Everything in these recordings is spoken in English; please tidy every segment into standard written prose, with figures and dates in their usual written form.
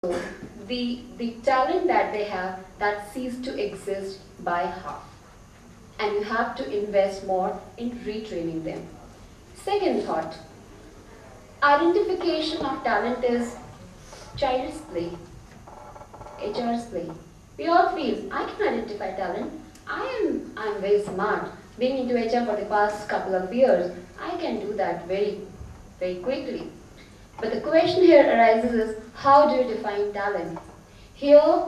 the talent that they have, that ceased to exist by half. And you have to invest more in retraining them. Second thought, identification of talent is child's play, HR's play. We all feel, I can identify talent. I'm very smart. Being into HR for the past couple of years, I can do that very, very quickly. But the question here arises is, how do you define talent? Here,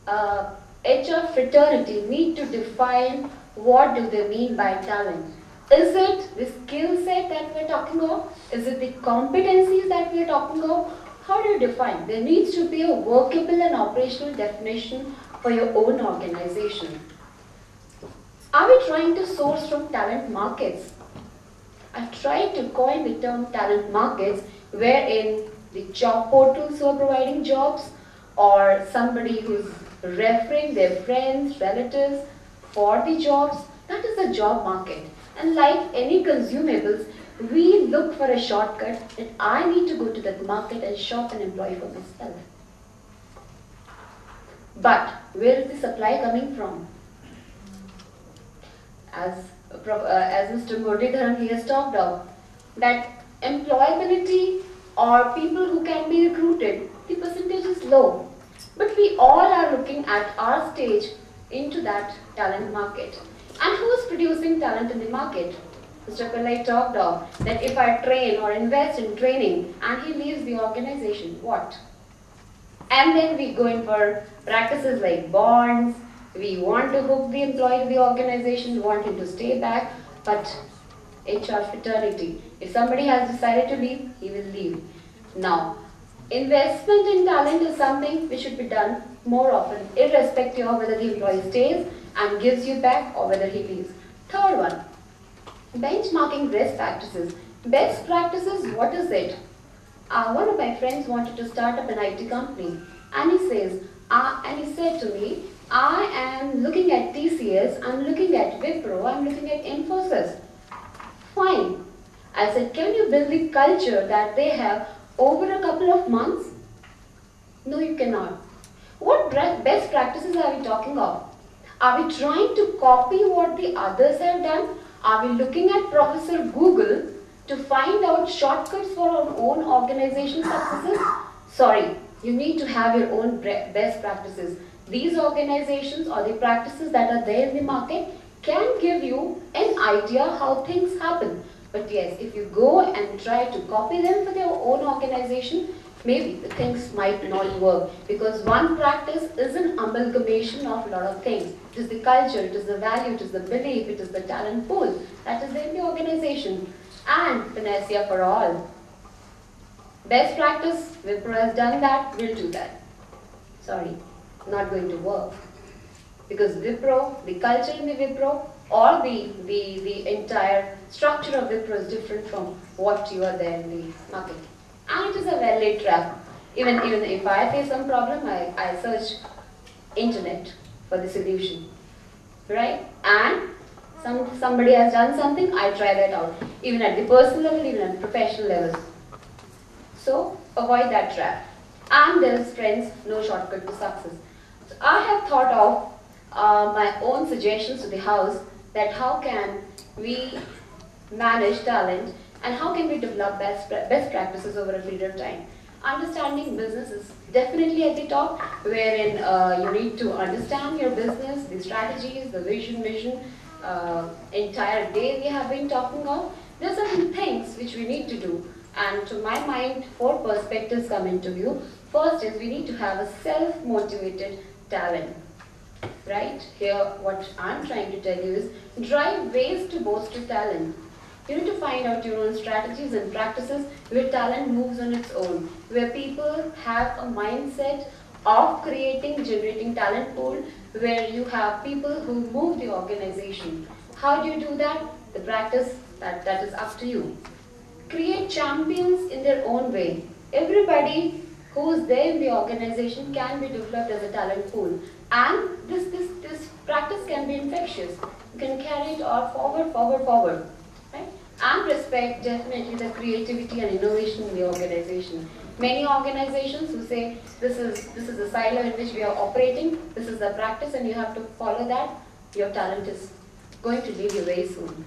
HR fraternity need to define what do they mean by talent. Is it the skill set that we're talking of? Is it the competencies that we're talking of? How do you define? There needs to be a workable and operational definition for your own organization. Are we trying to source from talent markets? I tried to coin the term talent markets wherein the job portals who are providing jobs or somebody who's referring their friends, relatives for the jobs, that is the job market. And like any consumables, we look for a shortcut that I need to go to that market and shop an employee for myself. But where is the supply coming from? As Mr. Muralidharan, he has talked of, that employability or people who can be recruited, the percentage is low. But we all are looking at our stage into that talent market. And who is producing talent in the market? Mr. Pillai talked of that if I train or invest in training and he leaves the organization, what? And then we go in for practices like bonds. We want to hook the employee to the organization, we want him to stay back, but HR fraternity, if somebody has decided to leave, he will leave. Now, investment in talent is something which should be done more often, irrespective of whether the employee stays and gives you back or whether he leaves. Third one, benchmarking best practices. Best practices, what is it? One of my friends wanted to start up an IT company, and he said to me, I am looking at TCS, I'm looking at Wipro, I'm looking at Infosys. Fine. I said, can you build the culture that they have over a couple of months? No, you cannot. What best practices are we talking of? Are we trying to copy what the others have done? Are we looking at Professor Google to find out shortcuts for our own organization successes? Sorry, you need to have your own best practices. These organizations or the practices that are there in the market can give you an idea how things happen. But yes, if you go and try to copy them for your own organization, maybe the things might not work, because one practice is an amalgamation of a lot of things. It is the culture, it is the value, it is the belief, it is the talent pool that is there in the organization. And panacea for all. Best practice, Wipro has done that, we'll do that. Sorry, not going to work. Because Wipro, the culture in the Wipro, or the entire structure of Wipro is different from what you are there in the market. And it is a well-laid trap. Even if I face some problem, I search internet for the solution. Right? And somebody has done something, I try that out. Even at the personal level, even at the professional level. So, avoid that trap. And there is, friends, no shortcut to success. So, I have thought of my own suggestions to the house that how can we manage talent and how can we develop best practices over a period of time. Understanding business is definitely at the top, wherein you need to understand your business, the strategies, the vision, entire day we have been talking of. There are certain things which we need to do, and to my mind, 4 perspectives come into view. First is we need to have a self-motivated talent. Right? Here, what I'm trying to tell you is drive ways to boost your talent. You need to find out your own strategies and practices where talent moves on its own, where people have a mindset of generating talent pool, where you have people who move the organization. How do you do that? The practice, that is up to you. Create champions in their own way. Everybody who is there in the organization can be developed as a talent pool. And this practice can be infectious. You can carry it all forward. Right? And respect definitely the creativity and innovation in the organization. Many organizations who say this is the silo in which we are operating, this is the practice and you have to follow that, your talent is going to leave you very soon.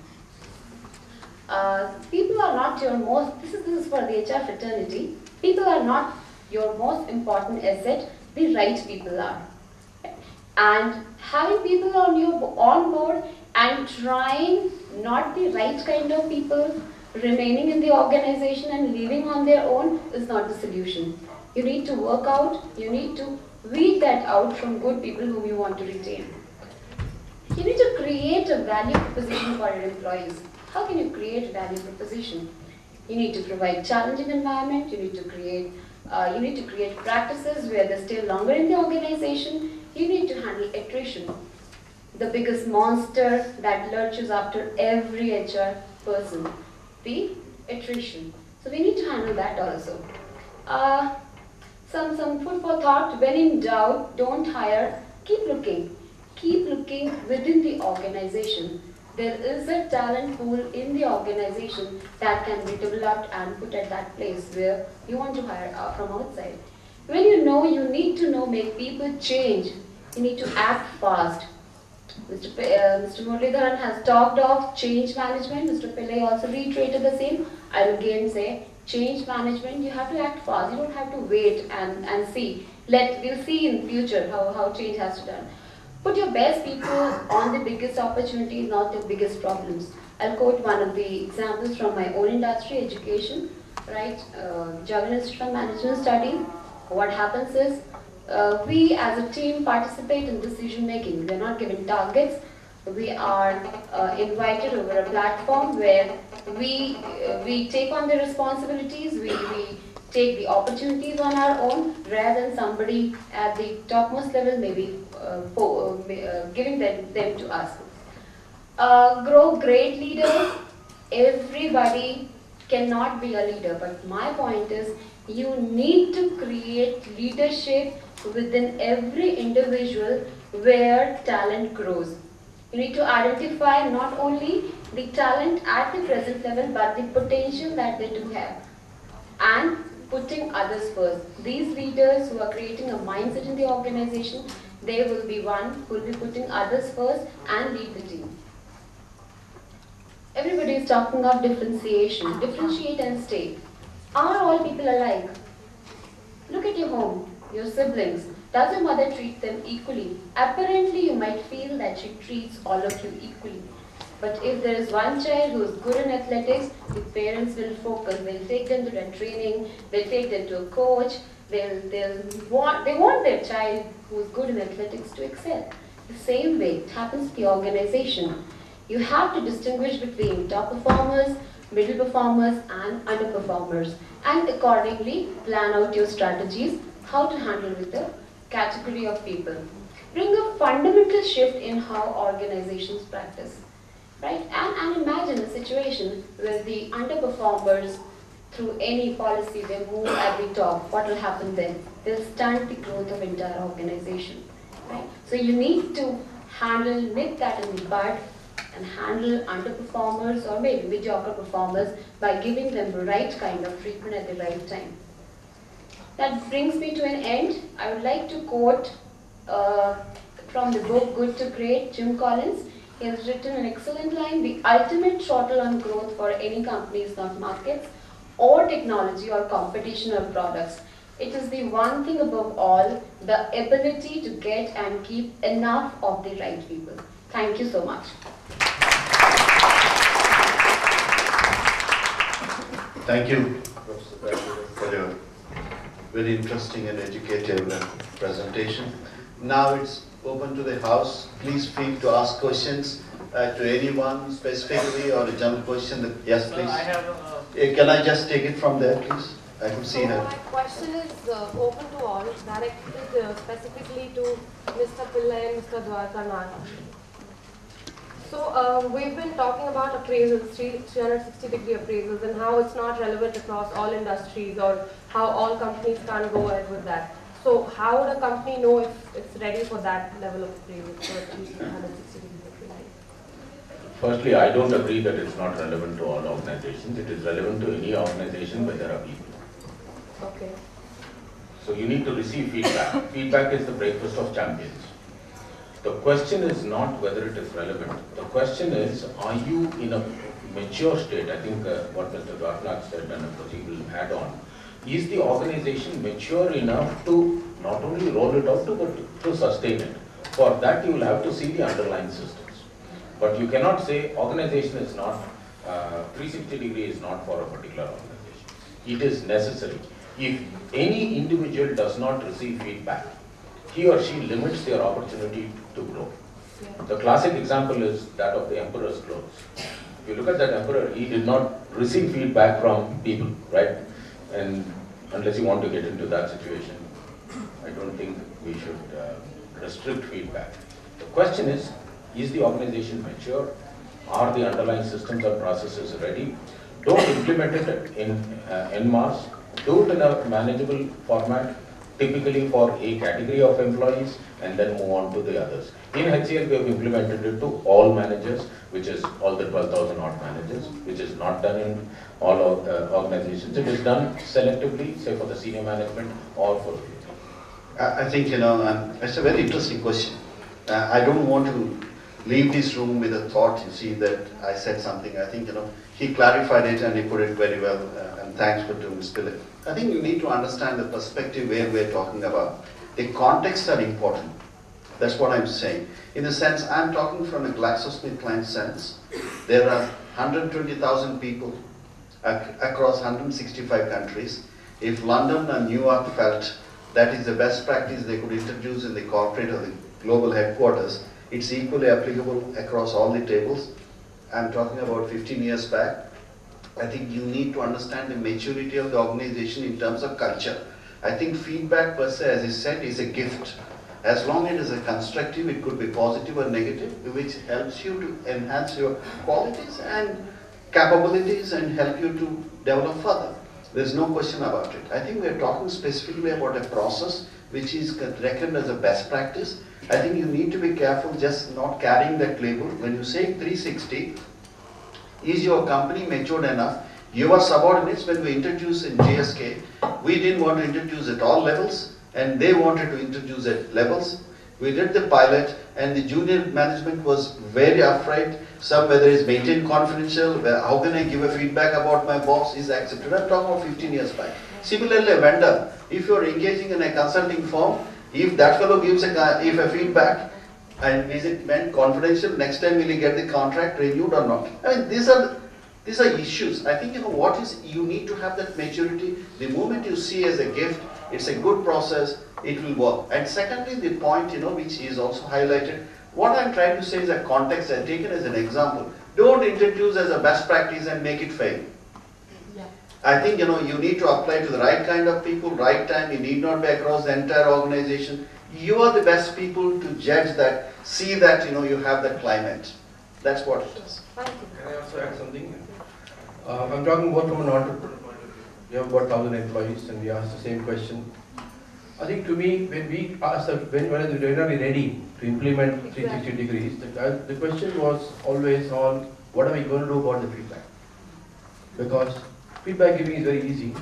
People are not your most, this is for the HR fraternity, people are not your most important asset, the right people are. And having people on board and trying not the right kind of people remaining in the organization and leaving on their own is not the solution. You need to work out, you need to weed that out from good people whom you want to retain. You need to create a value proposition for your employees. How can you create value proposition? You need to provide challenging environment, you need to create practices where they stay longer in the organization, you need to handle attrition. The biggest monster that lurches after every HR person, the attrition. So we need to handle that also. Some food for thought. When in doubt, don't hire. Keep looking. Keep looking within the organization. There is a talent pool in the organization that can be developed and put at that place where you want to hire from outside. When you know, you need to know, make people change. You need to act fast. Mr. Muralidharan has talked of change management. Mr. Pillai also reiterated the same. I will again say, change management, you have to act fast. You don't have to wait and see. We'll see in future how change has to be done. Put your best people on the biggest opportunities, not the biggest problems. I'll quote one of the examples from my own industry, education, right? Jagan Institute of Management Studies. What happens is, we as a team participate in decision making. We are not given targets. We are invited over a platform where we take on the responsibilities, we take the opportunities on our own rather than somebody at the topmost level maybe giving them to us. Grow great leaders. Everybody cannot be a leader, but my point is you need to create leadership within every individual where talent grows. You need to identify not only the talent at the present level but the potential that they do have and putting others first. These leaders who are creating a mindset in the organization, they will be one who will be putting others first and lead the team. Everybody is talking of differentiation. Differentiate and stay. Are all people alike? Look at your home, your siblings. Does your mother treat them equally? Apparently, you might feel that she treats all of you equally. But if there is one child who is good in athletics, the parents will focus. They'll take them to their training. They'll take them to a coach. They want their child who is good in athletics to excel. The same way it happens to the organization. You have to distinguish between top performers, middle performers, and underperformers, and accordingly plan out your strategies how to handle with the category of people. Bring a fundamental shift in how organizations practice, right? And imagine a situation where the underperformers, through any policy, they move at the top. What will happen then? They'll stunt the growth of entire organization, right? So you need to nip that in the bud and handle underperformers or maybe mediocre performers by giving them the right kind of treatment at the right time. That brings me to an end. I would like to quote from the book Good to Great, Jim Collins. He has written an excellent line: the ultimate throttle on growth for any company is not markets or technology or competition or products. It is the one thing above all, the ability to get and keep enough of the right people. Thank you so much. Thank you, Professor, for your very interesting and educative presentation. Now it's open to the House. Please feel free to ask questions to anyone specifically or a general question. Yes, please. I have can I just take it from there, please? I can see her. My question is open to all, directed specifically to Mr. Pillai and Mr. Dwarkanath. So we've been talking about appraisals, 360-degree appraisals, and how it's not relevant across all industries or how all companies can't go ahead with that. So how would a company know if it's ready for that level of appraisal, for at least 360-degree appraisal? Firstly, I don't agree that it's not relevant to all organizations. It is relevant to any organization where there are people. Okay. So you need to receive feedback. Feedback is the breakfast of champions. The question is not whether it is relevant. The question is, are you in a mature state? I think what Mr. Ratnak said and Pratik will add on. Is the organization mature enough to not only roll it out, but to sustain it? For that, you will have to see the underlying systems. But you cannot say organization is not, 360 degree is not for a particular organization. It is necessary. If any individual does not receive feedback, he or she limits their opportunity to grow. Yeah. The classic example is that of the emperor's clothes. If you look at that emperor, he did not receive feedback from people, right? And unless you want to get into that situation, I don't think we should restrict feedback. The question is the organization mature? Are the underlying systems or processes ready? Don't implement it in en masse. Do it in a manageable format, typically for a category of employees, and then move on to the others. In HCL, we have implemented it to all managers, which is all the 12,000 odd managers, which is not done in all organizations. It is done selectively, say for the senior management or for the I think, it's a very interesting question. I don't want to leave this room with a thought, you see, that I said something. I think, he clarified it and he put it very well, and thanks for doing Philip. I think you need to understand the perspective where we're talking about. The contexts are important. That's what I'm saying. In the sense, I'm talking from a GlaxoSmithKline sense. There are 120,000 people across 165 countries. If London and New York felt that is the best practice they could introduce in the corporate or the global headquarters, it's equally applicable across all the tables. I'm talking about 15 years back. I think you need to understand the maturity of the organization in terms of culture. I think feedback per se, as I said, is a gift. As long as it is a constructive, it could be positive or negative, which helps you to enhance your qualities and capabilities and help you to develop further. There's no question about it. I think we're talking specifically about a process which is reckoned as a best practice. I think you need to be careful just not carrying that label. When you say 360, is your company matured enough? Your subordinates, when we introduced in GSK, we didn't want to introduce at all levels, and they wanted to introduce at levels. We did the pilot, and the junior management was very afraid. Some, whether it's maintained confidential, how can I give a feedback about my boss is accepted. I'm talking about 15 years back. Similarly, a vendor, if you're engaging in a consulting firm, if that fellow gives a feedback, and is it meant confidential, next time will he get the contract renewed or not? I mean, these are issues. I think, what is, you need to have that maturity. The moment you see as a gift, it's a good process, it will work. And secondly, the point, which is also highlighted, what I'm trying to say is a context I've taken as an example. Don't introduce as a best practice and make it fail. Yeah. I think, you need to apply to the right kind of people, right time. You need not be across the entire organization. You are the best people to judge that, see that, you have that climate. That's what it is. Thank you. Can I also add something? I'm talking about from an entrepreneur point of view. We have about 1,000 employees and we ask the same question. I think to me, when we asked, when are we ready to implement 360 degrees, the question was always on what are we going to do about the feedback? Because feedback giving is very easy.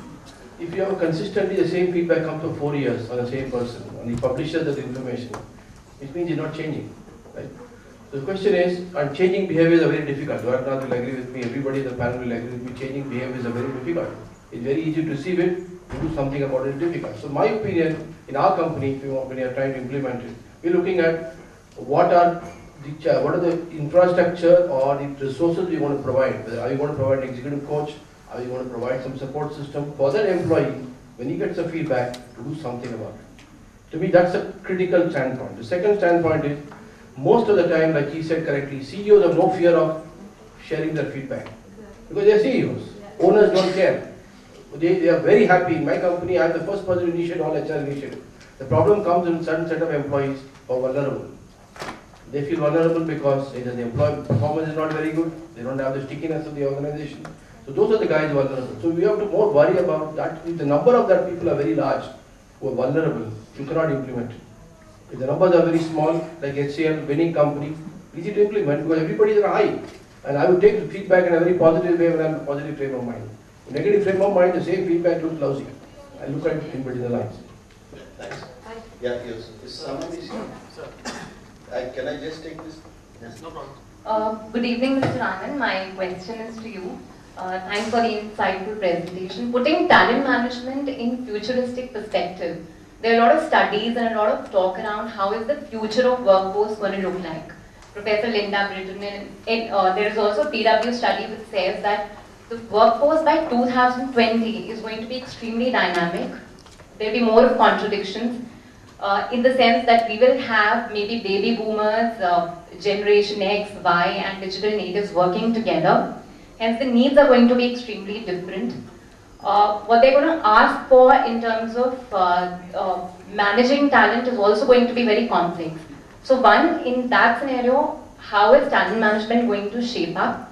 If you have consistently the same feedback come to 4 years on the same person, and he publishes that information, it means he's not changing, right? So the question is, and changing behaviors are very difficult. Ratnak will agree with me, everybody in the panel will agree with me, changing behaviors are very difficult. It's very easy to receive it, to do something about it is difficult. So my opinion, in our company, when we are trying to implement it, we're looking at what are the infrastructure or the resources we want to provide. Are you going to provide an executive coach? Are you going to provide some support system for that employee when he gets a feedback to do something about it? To me, that's a critical standpoint. The second standpoint is, most of the time, like he said correctly, CEOs have no fear of sharing their feedback because they're CEOs. Owners don't care. They are very happy. In my company, I am the first person to initiate all HR initiative. The problem comes in certain set of employees who are vulnerable. They feel vulnerable because either the employee performance is not very good, they don't have the stickiness of the organization. So those are the guys vulnerable. So we have to more worry about that. If the number of that people are very large who are vulnerable, you cannot implement it. If the numbers are very small, like HCL, winning company, easy to implement because everybody is high. And I would take the feedback in a very positive way when I'm in a positive frame of mind. In negative frame of mind, the same feedback looks lousy. I look at in between the lines. Thanks. Yeah, yes. Is someone is here? Can I just take this? Yes. No problem. Good evening, Mr. Anand. My question is to you. Thanks for the insightful presentation. Putting talent management in futuristic perspective, there are a lot of studies and a lot of talk around how is the future of workforce going to look like. Professor Linda Britton, there is also a PW study which says that the workforce by 2020 is going to be extremely dynamic. There will be more of contradictions in the sense that we will have maybe baby boomers, Generation X, Y and digital natives working together. Hence the needs are going to be extremely different. What they're going to ask for in terms of managing talent is also going to be very complex. So one, in that scenario, how is talent management going to shape up?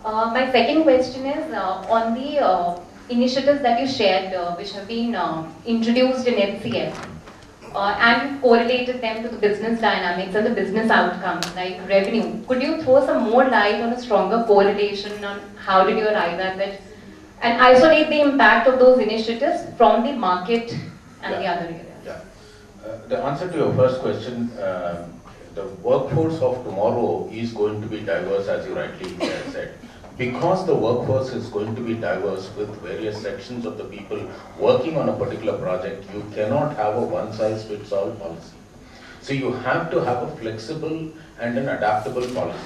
My second question is on the initiatives that you shared, which have been introduced in HCL, and correlated them to the business dynamics and the business outcomes, like revenue. Could you throw some more light on a stronger correlation on how did you arrive at it, and isolate the impact of those initiatives from the market and the other areas? Yeah. The answer to your first question, the workforce of tomorrow is going to be diverse, as you rightly said. Because the workforce is going to be diverse with various sections of the people working on a particular project, you cannot have a one-size-fits-all policy. So you have to have a flexible and an adaptable policy.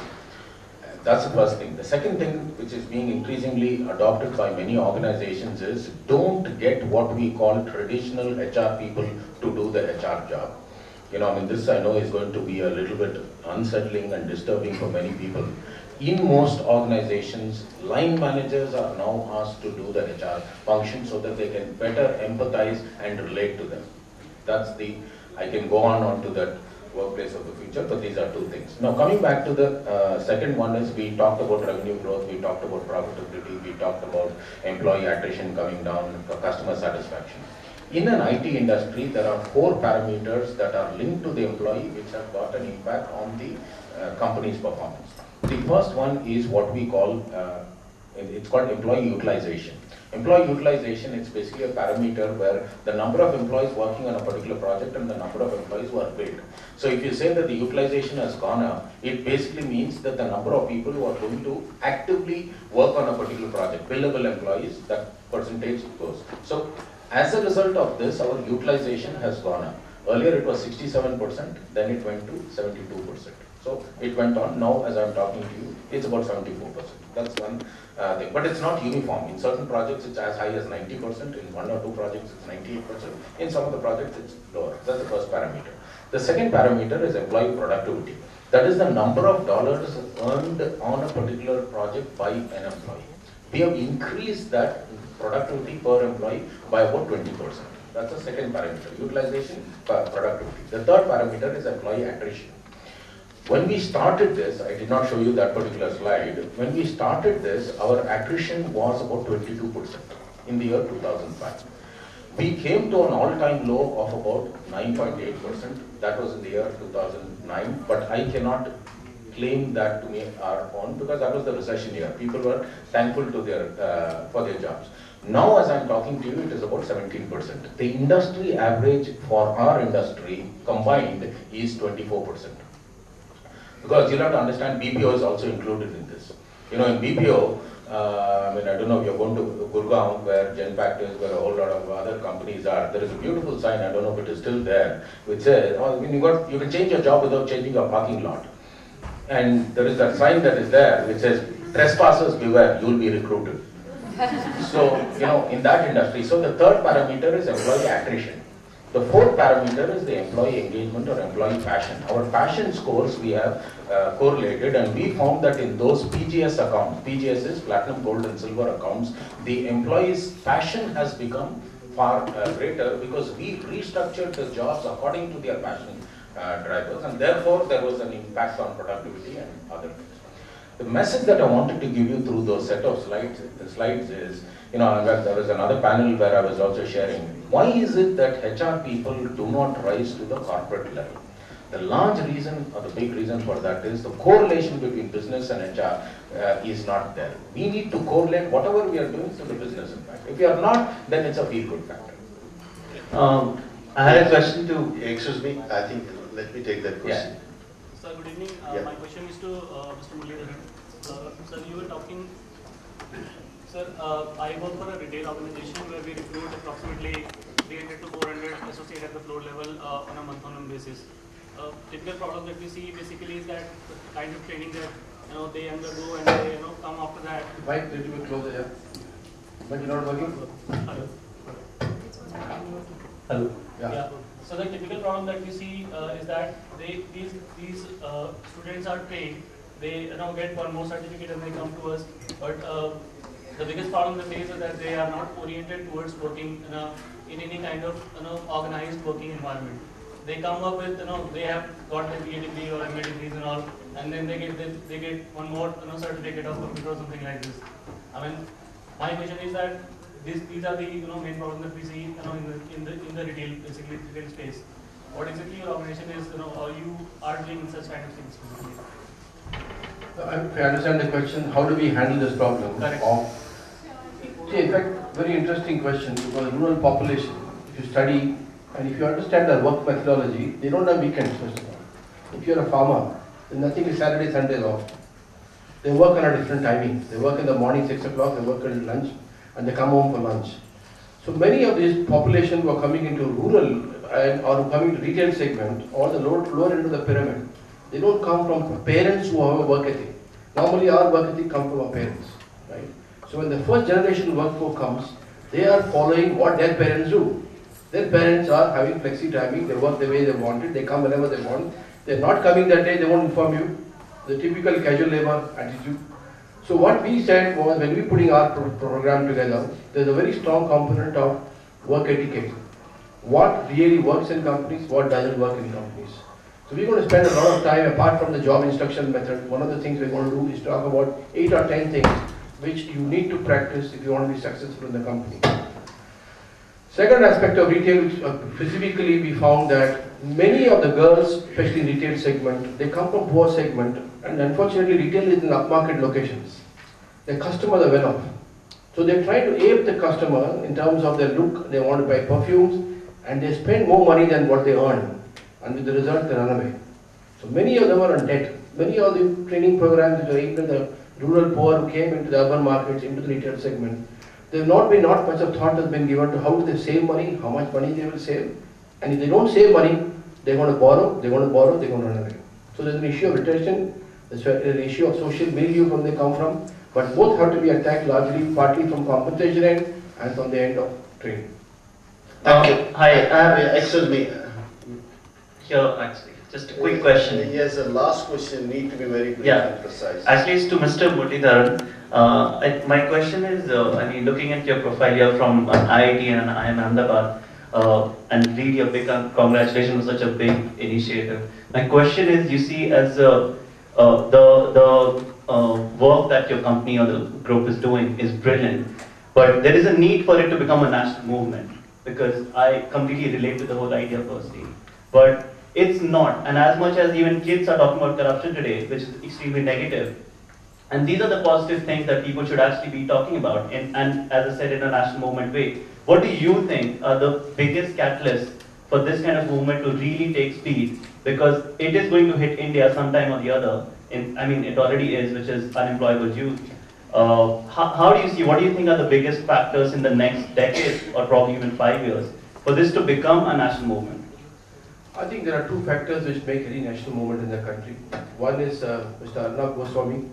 That's the first thing. The second thing, which is being increasingly adopted by many organizations, is don't get what we call traditional HR people to do the HR job. You know, I mean, this I know is going to be a little bit unsettling and disturbing for many people. In most organizations, line managers are now asked to do the HR function so that they can better empathize and relate to them. That's the, I can go on to that workplace of the future, but these are two things. Now coming back to the second one is, we talked about revenue growth, we talked about profitability, we talked about employee attrition coming down, customer satisfaction. In an IT industry, there are 4 parameters that are linked to the employee which have got an impact on the company's performance. The first one is what we call, it's called employee utilization. Employee utilization is basically a parameter where the number of employees working on a particular project and the number of employees who are billed. So if you say that the utilization has gone up, it basically means that the number of people who are going to actively work on a particular project, billable employees, that percentage goes. So as a result of this, our utilization has gone up. Earlier it was 67%, then it went to 72%. So it went on. Now as I'm talking to you, it's about 74%. That's one thing. But it's not uniform. In certain projects it's as high as 90%. In 1 or 2 projects it's 98%. In some of the projects it's lower. That's the first parameter. The second parameter is employee productivity. That is the number of dollars earned on a particular project by an employee. We have increased that productivity per employee by about 20%. That's the second parameter. Utilization, productivity. The third parameter is employee attrition. When we started this, I did not show you that particular slide. When we started this, our attrition was about 22% in the year 2005. We came to an all-time low of about 9.8%. That was in the year 2009, but I cannot claim that to me our own because that was the recession year. People were thankful to their for their jobs. Now as I'm talking to you, it is about 17%. The industry average for our industry combined is 24%. Because you'll have to understand, BPO is also included in this. You know, in BPO, I mean, I don't know if you're going to Gurgaon, where Genpact is, where a whole lot of other companies are. There is a beautiful sign, I don't know if it is still there, which says, oh, you can change your job without changing your parking lot. And there is that sign that is there, which says, trespassers beware, you will be recruited. So, you know, in that industry. So the third parameter is employee attrition. The fourth parameter is the employee engagement or employee passion. Our passion scores we have correlated, and we found that in those PGS accounts, PGS is platinum, gold and silver accounts, the employee's passion has become far greater because we restructured the jobs according to their passion drivers, and therefore there was an impact on productivity and other things. The message that I wanted to give you through those set of slides is, you know, there was another panel where I was also sharing, why is it that HR people do not rise to the corporate level? The large reason or the big reason for that is the correlation between business and HR is not there. We need to correlate whatever we are doing to the business impact. If we are not, then it's a feel-good factor. I had a question to. Excuse me, I think, let me take that question. Sir, good evening. My question is to Mr. Muralidharan. Sir, you were talking. Sir, I work for a retail organization where we recruit approximately 300 to 400 associates at the floor level on a month-on-month basis. Typical problem that we see basically is that the kind of training that they undergo and they come after that. Mike, little bit closer, yeah. But you're not working? Hello. Hello. Yeah. So the typical problem that we see is that these students are trained. They get one more certificate and they come to us. But the biggest problem they face is that they are not oriented towards working in any kind of organized working environment. They come up with they have got their BA degree or MA degrees and all, and then they get one more certificate of computer or something like this. I mean, my question is that these are the main problems that we see in the retail space. What exactly your organization is or you are doing in such kind of things basically? If I understand the question, how do we handle this problem? Correct. See, in fact, very interesting question, because rural population, if you study and if you understand their work methodology, they don't have weekends first of all. If you're a farmer, then nothing is Saturday, Sundays off. They work on a different timing. They work in the morning 6 o'clock, they work at lunch, and they come home for lunch. So many of these population who are coming into rural or coming to retail segment or the lower end of the pyramid, they don't come from parents who have a work ethic. Normally our work ethic comes from our parents, right? So when the first generation workforce comes, they are following what their parents do. Their parents are having flexi timing, they work the way they want it, they come whenever they want. They're not coming that day, they won't inform you. The typical casual labor attitude. So what we said was, when we putting our program together, there's a very strong component of work etiquette. What really works in companies, what doesn't work in companies. So we're going to spend a lot of time, apart from the job instruction method, one of the things we're going to do is talk about 8 or 10 things which you need to practice if you want to be successful in the company. Second aspect of retail, specifically we found that many of the girls, especially in retail segment, they come from poor segment, and unfortunately retail is in upmarket locations. The customers are well off. So they're trying to ape the customer in terms of their look. They want to buy perfumes and they spend more money than what they earn, and with the result they run away. So many of them are on debt. Many of the training programs which are aimed at the rural poor who came into the urban markets, into the retail segment, there's not much of thought has been given to how do they save money, how much money they will save, and if they don't save money, they're going to borrow, they're going to run away. So there's an issue of retention, there's an issue of social milieu from they come from, but both have to be attacked largely, partly from compensation end and from the end of training. Hi, Excuse me. here actually, just a quick question. Yes, the last question need to be very brief and precise. Actually, it's to Mr. Muralidharan. My question is, I mean, looking at your profile, you're from IIT and IIM Ahmedabad, and really a big congratulations on such a big initiative. My question is, you see, as the work that your company or the group is doing is brilliant, but there is a need for it to become a national movement, because I completely relate to the whole idea firstly. But it's not, and as much as even kids are talking about corruption today, which is extremely negative, and these are the positive things that people should actually be talking about, and as I said, in a national movement way. What do you think are the biggest catalysts for this kind of movement to really take speed? Because it is going to hit India sometime or the other. I mean, it already is, which is unemployable youth. How do you see, what do you think are the biggest factors in the next decade, or probably even 5 years, for this to become a national movement? I think there are two factors which make any national movement in the country. One is Mr. Arnab Goswami.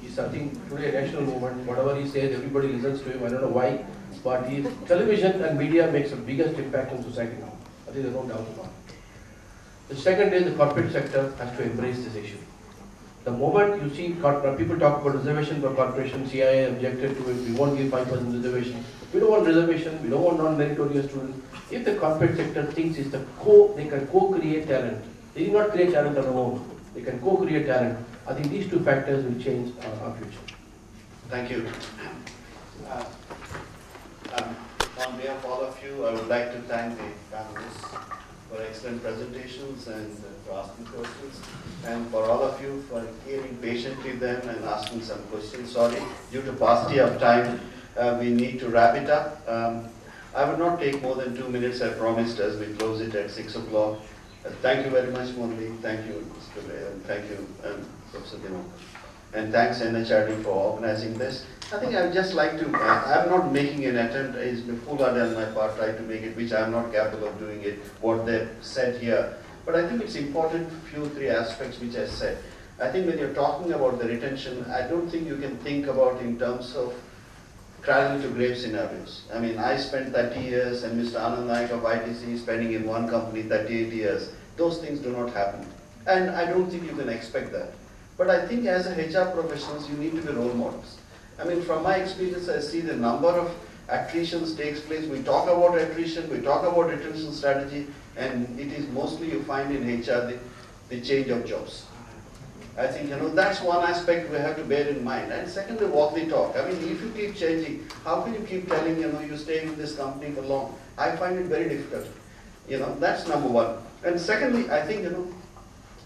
He's something today a national movement. Whatever he says, everybody listens to him. I don't know why, but television and media makes the biggest impact on society now. I think there's no doubt about it. The second is the corporate sector has to embrace this issue. The moment you see people talk about reservation for corporations, CIA objected to it, we won't give 5% reservation. We don't want reservation, we don't want non-meritorious students. If the corporate sector thinks it's they can co-create talent. They do not create talent on their own. They can co-create talent. I think these two factors will change our future. Thank you. On behalf of all of you, I would like to thank the panelists for excellent presentations and for asking questions, and for all of you for hearing patiently them and asking some questions. Sorry, due to paucity of time, we need to wrap it up. I will not take more than 2 minutes, I promised, as we close it at 6 o'clock. Thank you very much, Murli. Thank you, Mr. Ray, and thank you, Professor Dimo. And thanks, NHRD, for organizing this. I think I would just like to, I'm not making an attempt, it's foolhardy on my part, try to make it, which I'm not capable of doing it, what they've said here. But I think it's important, three aspects which I said. I think when you're talking about the retention, I don't think you can think about in terms of cradle to grave scenarios. I mean, I spent 30 years and Mr. Anand Naik of ITC spending in one company 38 years. Those things do not happen. And I don't think you can expect that. But I think as a HR professionals, you need to be role models. I mean, from my experience, I see the number of attritions takes place. We talk about attrition, we talk about retention strategy, and it is mostly you find in HR the change of jobs. I think, that's one aspect we have to bear in mind. And secondly, walk the talk. I mean, if you keep changing, how can you keep telling, you stay in this company for long? I find it very difficult. That's number one. And secondly, I think,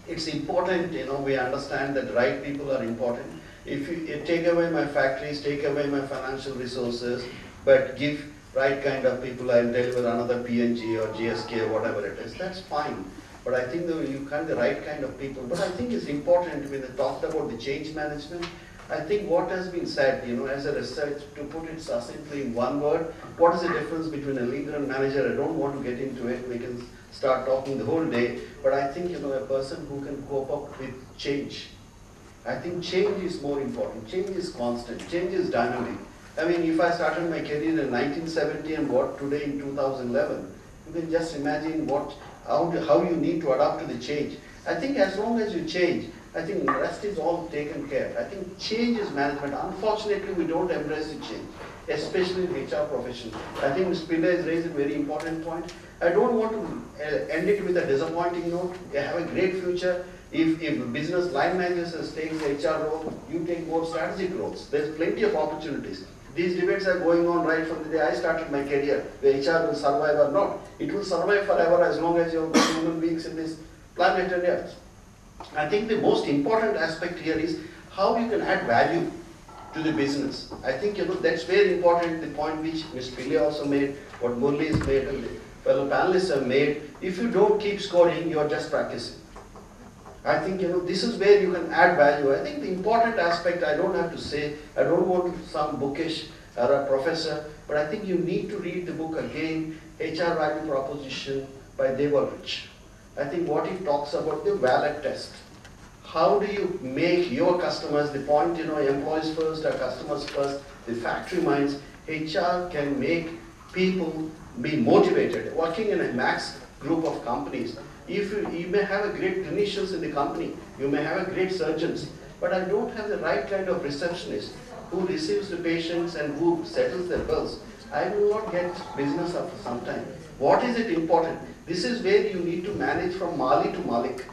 it's important, we understand that right people are important. If you take away my factories, take away my financial resources, but give right kind of people, I'll deliver another PNG or GSK or whatever it is, that's fine. But I think you can't the right kind of people. But I think it's important when they talked about the change management. I think what has been said, as a research, to put it succinctly in one word, what is the difference between a leader and manager? I don't want to get into it. We can start talking the whole day. But I think, a person who can cope up with change. I think change is more important. Change is constant. Change is dynamic. I mean, if I started my career in 1970 and what today in 2011, you can just imagine how you need to adapt to the change. I think as long as you change, I think the rest is all taken care of. I think change is management. Unfortunately, we don't embrace the change, especially in HR profession. I think Ms. Pillai has raised a very important point. I don't want to end it with a disappointing note. You have a great future. If business line managers take the HR role, you take more strategic roles. There's plenty of opportunities. These debates are going on right from the day I started my career, where HR will survive or not. It will survive forever as long as you're human beings in this planet and Earth. I think the most important aspect here is how you can add value to the business. I think that's very important, the point which Ms. Pillai also made, what Murli has made, and the fellow panelists have made. If you don't keep scoring, you're just practicing. I think, this is where you can add value. I think the important aspect, I don't have to say, I don't want to sound bookish or a professor, but I think you need to read the book again, HR Value Proposition by Deva Rich. I think what he talks about the valid test. How do you make your customers, the point, employees first or customers first, the factory minds, HR can make people be motivated. Working in a max group of companies, if you may have a great clinicians in the company, you may have a great surgeons, but I don't have the right kind of receptionist who receives the patients and who settles their bills, I will not get business after some time. What is it important? This is where you need to manage from Mali to Malik.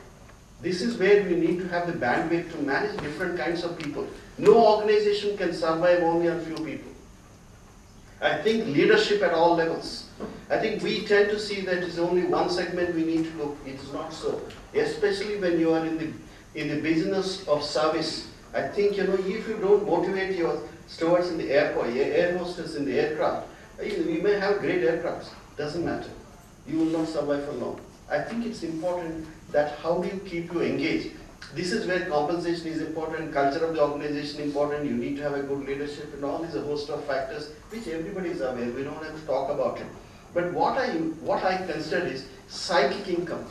This is where you need to have the bandwidth to manage different kinds of people. No organization can survive only on few people. I think leadership at all levels. I think we tend to see that it's only one segment we need to look. It is not so. Especially when you are in the business of service. I think, if you don't motivate your stewards in the airport, air hostess in the aircraft, you may have great aircrafts. Doesn't matter. You will not survive for long. I think it's important that how do you keep you engaged. This is where compensation is important, culture of the organization important, you need to have a good leadership and all is a host of factors which everybody is aware, we don't have to talk about it. But what I consider is psychic income,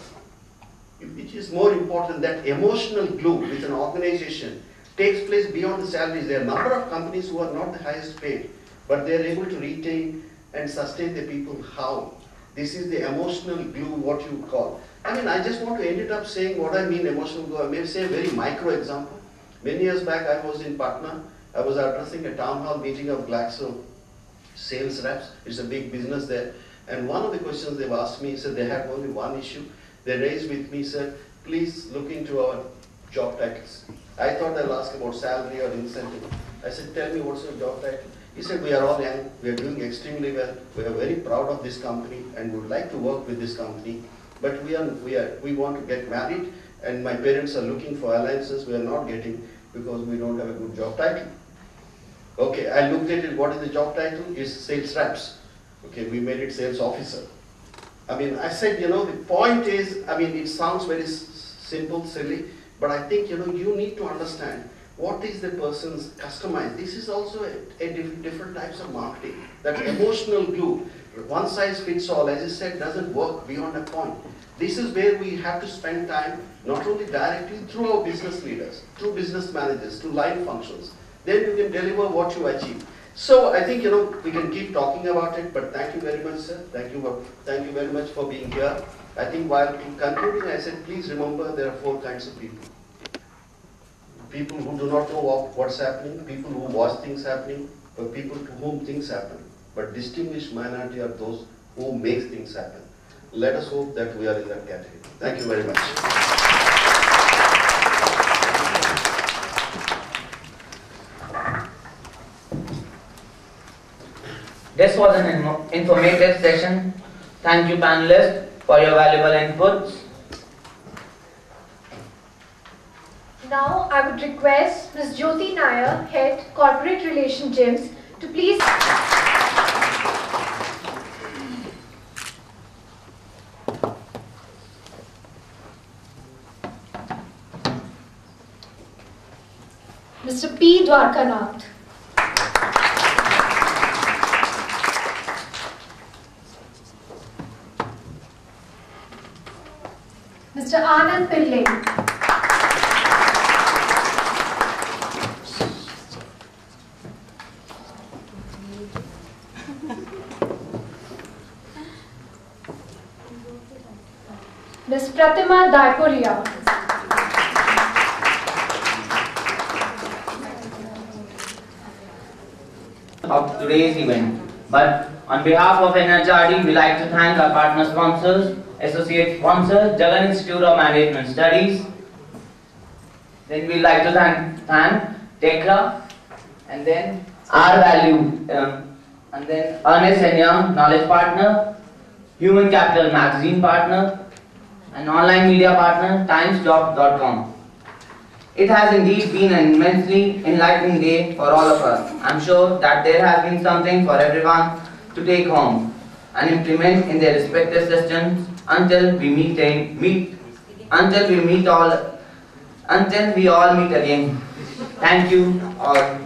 which is more important, that emotional glue with an organization takes place beyond the salaries. There are a number of companies who are not the highest paid, but they are able to retain and sustain the people. How? This is the emotional glue, what you call. I mean, I just want to end it up saying what I mean emotional glue. I may say a very micro example. Many years back, I was in Patna. I was addressing a town hall meeting of Glaxo sales reps. It's a big business there. And one of the questions they've asked me, said they had only one issue. They raised with me, said, please look into our job titles. I thought they'll ask about salary or incentive. I said, tell me what's your job title? He said, we are all young, we are doing extremely well, we are very proud of this company and would like to work with this company, but we want to get married and my parents are looking for alliances, we are not getting because we don't have a good job title. Okay, I looked at it, what is the job title? It's sales reps. Okay, we made it sales officer. I mean, I said, the point is, I mean, it sounds very simple, silly, but I think, you need to understand what is the person's customized. This is also different types of marketing. That emotional glue, one size fits all, as I said, doesn't work beyond a point. This is where we have to spend time, not only directly through our business leaders, through business managers, through line functions. Then you can deliver what you achieve. So I think, we can keep talking about it, but thank you very much, sir. Thank you very much for being here. I think while concluding, I said, please remember there are 4 kinds of people. People who do not know what's happening, people who watch things happening, but people to whom things happen. But distinguished minority are those who make things happen. Let us hope that we are in that category. Thank you very much. This was an informative session. Thank you, panelists, for your valuable inputs. Now, I would request Ms. Jyoti Nair, Head Corporate Relations GEMS, to please. Mr. P. Dwarkanath. Mr. Anand Pillai. Ms. Pratima Daipuria. Of today's event. But on behalf of NHRD, we like to thank our partner sponsors, associate sponsor, Jagan Institute of Management Studies. Then we like to thank TECRA, and then R Value, and then Ernest & Young Knowledge Partner, Human Capital Magazine Partner, and online media partner, timesjob.com. It has indeed been an immensely enlightening day for all of us. I'm sure that there has been something for everyone to take home and implement in their respective systems until we all meet again. Thank you all.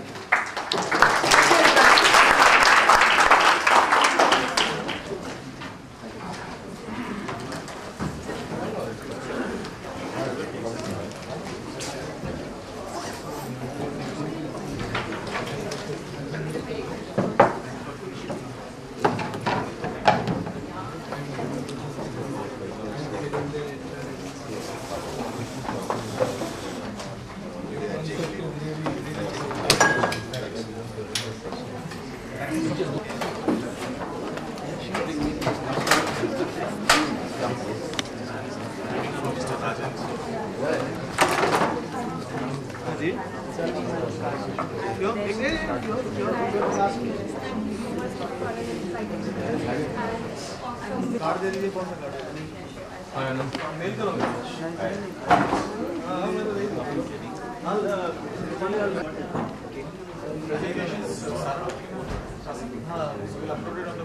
Presentation, sir. We'll upload it on the